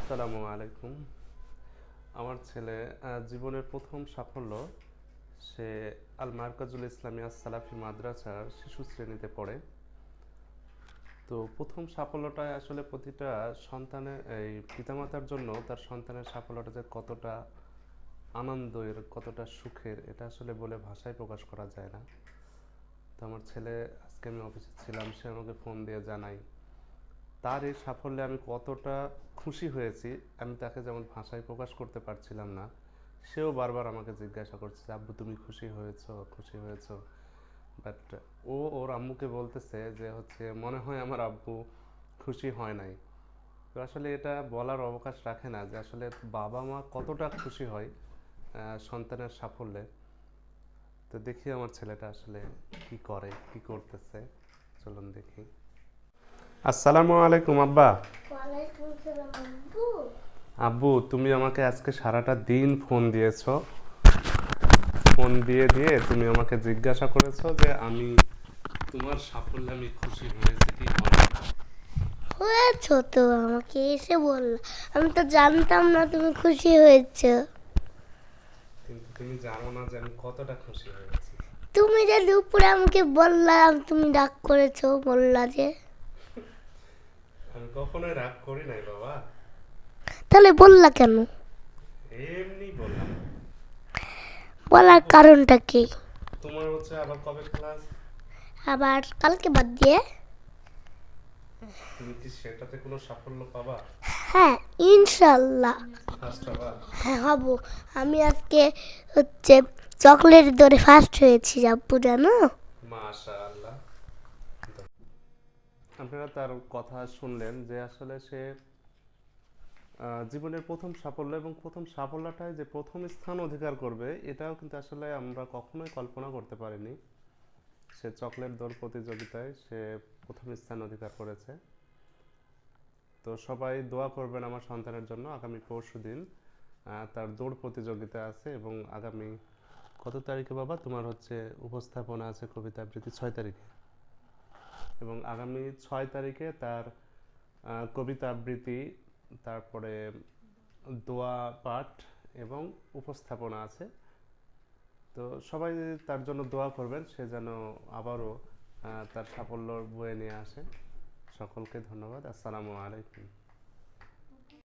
আসসালামু আলাইকুম। আমার ছেলে জীবনের প্রথম সাফল্য, সে আল মার্কাজুল ইসলামিয়া সালাফি মাদ্রাসার শিশু শ্রেণীতে পড়ে। তো প্রথম সাফল্যটাই আসলে প্রতিটা সন্তানের, এই পিতামাতার জন্য তার সন্তানের সাফল্যটা যে কতটা আনন্দের, কতটা সুখের, এটা আসলে বলে ভাষায় প্রকাশ করা যায় না। তো আমার ছেলে, আজকে আমি অফিসে ছিলাম, সে আমাকে ফোন দিয়ে জানাই তার এই সাফল্যে আমি কতটা খুশি হয়েছি। আমি তাকে যেমন ভাষায় প্রকাশ করতে পারছিলাম না, সেও বারবার আমাকে জিজ্ঞাসা করছে, আব্বু তুমি খুশি হয়েছো, খুশি হয়েছো। বাট ও ওর আম্মুকে বলতেছে যে হচ্ছে মনে হয় আমার আব্বু খুশি হয় নাই। তো আসলে এটা বলার অবকাশ রাখে না যে আসলে বাবা মা কতটা খুশি হয় সন্তানের সাফল্যে। তো দেখি আমার ছেলেটা আসলে কি করে, কি করতেছে, চলুন দেখি। আসসালামু আলাইকুম আব্বা। ওয়ালাইকুম সালাম আব্বু। আব্বু, তুমি আমাকে আজকে সারাটা দিন ফোন দিয়েছো। ফোন দিয়ে দিয়ে তুমি আমাকে জিজ্ঞাসা করেছো যে আমি তোমার সাফল্যে আমি খুশি হয়েছে কি হয়নি। হয়েছো তো, আমাকে এসে বললা। আমি তো জানতাম না তুমি খুশি হয়েছো। কিন্তু তুমি জানো না যে আমি কতটা খুশি হয়েছি। তুমি যে দুপুরে আমাকে বললাম তুমি রাগ করেছো, বললা যে। আমি কখনোই রাগ করি নাই বাবা, তাহলে বললা কেন? এমনি বললাম। বলার আব্বু, কারণটা কি? তোমার হচ্ছে আবার কবে ক্লাস? আবার কালকে বাদ দিয়ে? তুমি কি সেটাতে কোনো সাফল্য পাবা? হ্যাঁ, ইনশাল্লাহ। ফার্স্ট হবা? হ্যাঁ, হব। আমি আজকে হচ্ছে চকলেট দৌড়ে ফার্স্ট হয়েছি আব্বু, জানো? মাশাআল্লাহ। আপনারা তার কথা শুনলেন যে আসলে সে জীবনের প্রথম সাফল্য, এবং প্রথম সাফল্যটায় যে প্রথম স্থান অধিকার করবে এটাও কিন্তু আসলে আমরা কখনোই কল্পনা করতে পারিনি। সে চকলেট দৌড় প্রতিযোগিতায় সে প্রথম স্থান অধিকার করেছে। তো সবাই দোয়া করবেন আমার সন্তানের জন্য। আগামী পরশুদিন তার দৌড় প্রতিযোগিতা আছে, এবং আগামী কত তারিখে বাবা তোমার হচ্ছে উপস্থাপনা আছে, কবিতা আবৃত্তি 6 তারিখে, এবং আগামী 6 তারিখে তার কবিতা আবৃত্তি, তারপরে দোয়া পাঠ এবং উপস্থাপনা আছে। তো সবাই তার জন্য দোয়া করবেন, সে যেন আবারও তার সাফল্য বয়ে নিয়ে আসে। সকলকে ধন্যবাদ। আসসালামু আলাইকুম।